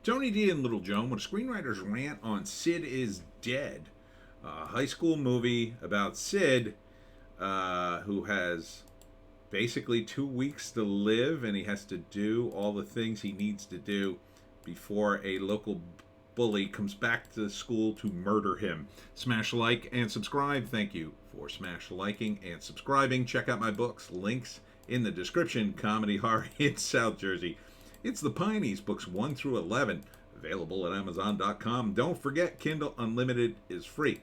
Tony D and Little Joan with a screenwriter's rant on Sid is Dead, a high school movie about Sid, who has basically 2 weeks to live, and he has to do all the things he needs to do before a local bully comes back to the school to murder him. Smash like and subscribe. Thank you for smash liking and subscribing. Check out my books. Links in the description. Comedy horror in South Jersey. It's the Pineys, books 1 through 11, available at Amazon.com. Don't forget, Kindle Unlimited is free.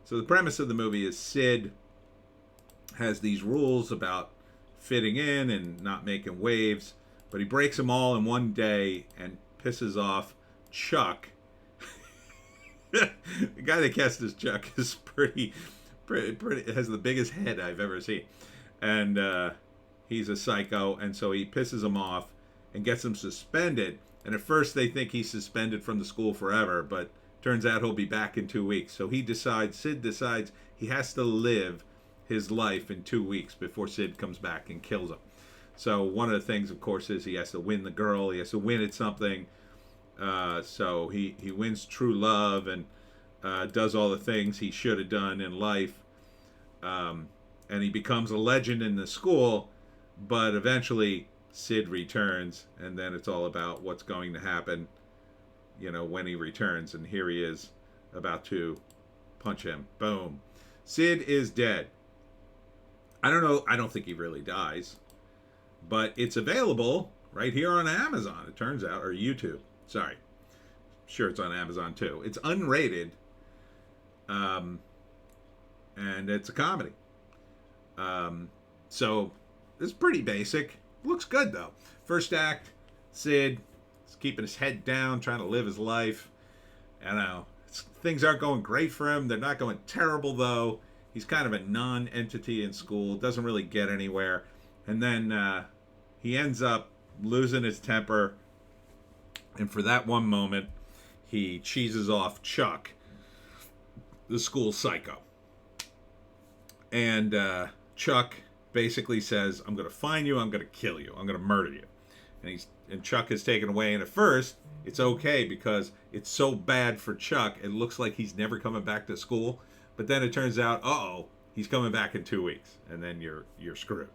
So the premise of the movie is Sid has these rules about fitting in and not making waves, but he breaks them all in one day and pisses off Chuck. The guy that cast as Chuck is pretty, has the biggest head I've ever seen. And he's a psycho, and so he pisses him off and gets him suspended. And at first they think he's suspended from the school forever, but turns out he'll be back in 2 weeks. So Sid decides he has to live his life in 2 weeks before Sid comes back and kills him. So one of the things, of course, is he has to win the girl. He has to win at something. So he wins true love and does all the things he should have done in life. And he becomes a legend in the school, but eventually Sid returns, and then it's all about what's going to happen, when he returns. And here he is about to punch him. Boom. Sid is dead. I don't know. I don't think he really dies, but it's available right here on Amazon, it turns out, or YouTube. Sorry. Sure, it's on Amazon too. It's unrated, and it's a comedy. So it's pretty basic. Looks good though. First act, Sid is keeping his head down, trying to live his life. I know things aren't going great for him. They're not going terrible though. He's kind of a non-entity in school. Doesn't really get anywhere. And then he ends up losing his temper. And for that one moment, he cheeses off Chuck, the school psycho. And Chuck basically says, I'm going to find you, I'm going to kill you, I'm going to murder you. And Chuck is taken away. And at first, it's okay because it's so bad for Chuck, it looks like he's never coming back to school. But then it turns out, he's coming back in 2 weeks. And then you're screwed.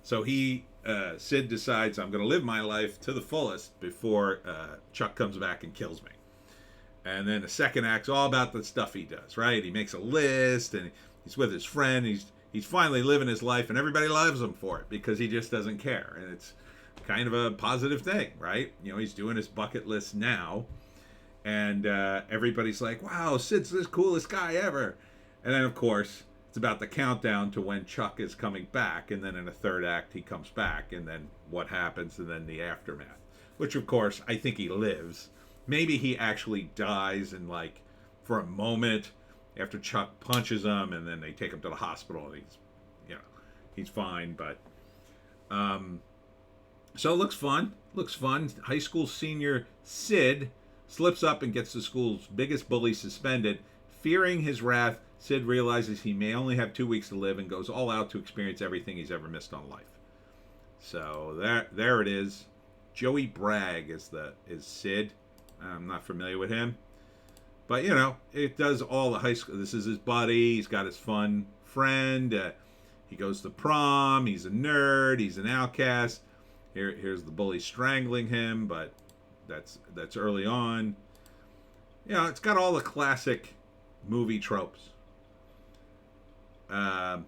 So Sid decides, I'm going to live my life to the fullest before Chuck comes back and kills me. And then the second act's all about the stuff he does, right? He makes a list, and he's with his friend. He's finally living his life, and everybody loves him for it because he just doesn't care. And it's kind of a positive thing, right? He's doing his bucket list now, and everybody's like, wow, Sid's the coolest guy ever. And then, of course, it's about the countdown to when Chuck is coming back, and then in the third act, he comes back, and then what happens, and then the aftermath. Which, of course, I think he lives. Maybe he actually dies in, for a moment after Chuck punches him, and then they take him to the hospital, and he's fine, but... So it looks fun. High school senior Sid slips up and gets the school's biggest bully suspended. Fearing his wrath, Sid realizes he may only have 2 weeks to live and goes all out to experience everything he's ever missed on life. So there it is. Joey Bragg is Sid. I'm not familiar with him. But, it does all the high school. This is his buddy. He's got his fun friend. He goes to prom. He's a nerd. He's an outcast. Here's the bully strangling him, but that's early on. It's got all the classic movie tropes. Does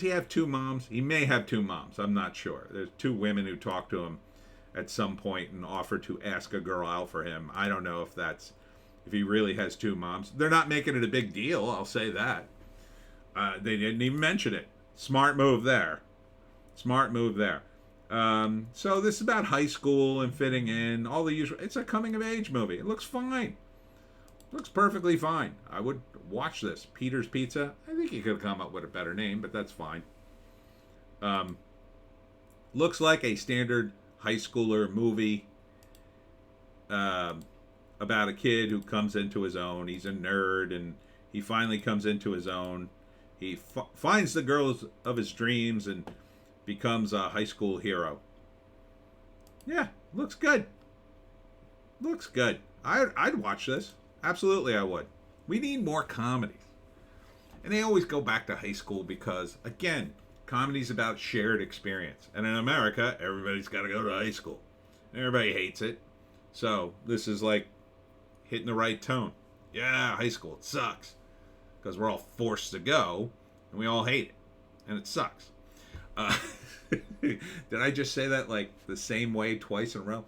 he have two moms? He may have two moms. I'm not sure. There's two women who talk to him at some point and offer to ask a girl out for him. I don't know if he really has two moms. They're not making it a big deal, I'll say that. They didn't even mention it. Smart move there. So this is about high school and fitting in, all the usual. It's a coming of age movie. It looks fine. Looks perfectly fine. I would watch this. Peter's Pizza. I think he could have come up with a better name, but that's fine. Looks like a standard high schooler movie about a kid who comes into his own. He's a nerd, and he finally comes into his own. He finds the girls of his dreams and becomes a high school hero. Yeah, Looks good. Looks good. I'd watch this. Absolutely, I would. We need more comedies. And they always go back to high school because, again, comedy's about shared experience. And in America, everybody's got to go to high school. Everybody hates it. So this is like hitting the right tone. Yeah, high school, it sucks. Because we're all forced to go, and we all hate it. And it sucks. Did I just say that like the same way twice in a row?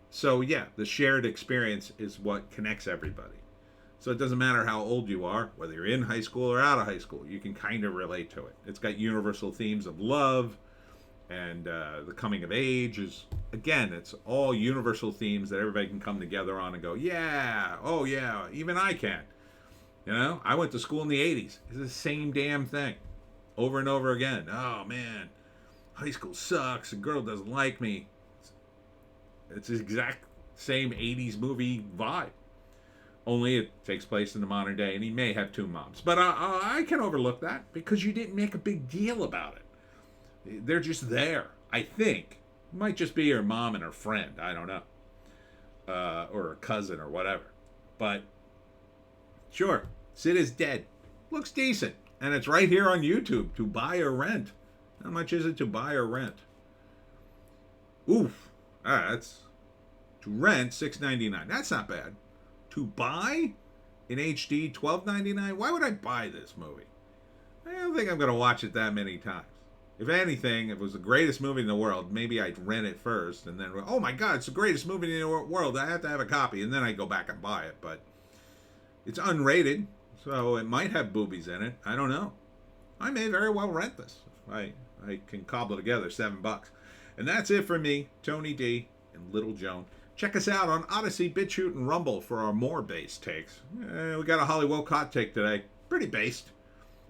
So yeah, the shared experience is what connects everybody. So it doesn't matter how old you are, whether you're in high school or out of high school, you can kind of relate to it. It's got universal themes of love and the coming of age is, again, it's all universal themes that everybody can come together on and go, yeah, oh yeah, even I can. You know, I went to school in the 80s. It's the same damn thing over and over again. Oh man, high school sucks. A girl doesn't like me. It's the exact same 80s movie vibe. Only it takes place in the modern day, and he may have two moms. But I can overlook that because you didn't make a big deal about it. They're just there, I think. It might just be your mom and her friend. I don't know. Or a cousin or whatever. But, sure, Sid is Dead. Looks decent. And it's right here on YouTube to buy or rent. How much is it to buy or rent? Oof. That's to rent $6.99. That's not bad. To buy in HD $12.99. Why would I buy this movie? I don't think I'm going to watch it that many times. If anything, if it was the greatest movie in the world, maybe I'd rent it first and then, oh my God, it's the greatest movie in the world. I have to have a copy, and then I go back and buy it. But it's unrated, so it might have boobies in it. I don't know. I may very well rent this. I can cobble together $7. And that's it for me, Tony D, and Little Joan. Check us out on Odysee, Bitchute, and Rumble for our more based takes. We got a Hollywoke hot take today. Pretty based.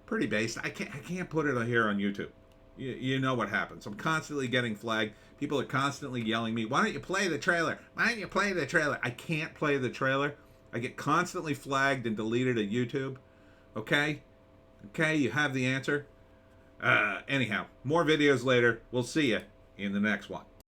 Pretty based. I can't put it here on YouTube. You know what happens. I'm constantly getting flagged. People are constantly yelling me, why don't you play the trailer? Why don't you play the trailer? I can't play the trailer. I get constantly flagged and deleted at YouTube. Okay? Okay, you have the answer. Anyhow, more videos later. We'll see you in the next one.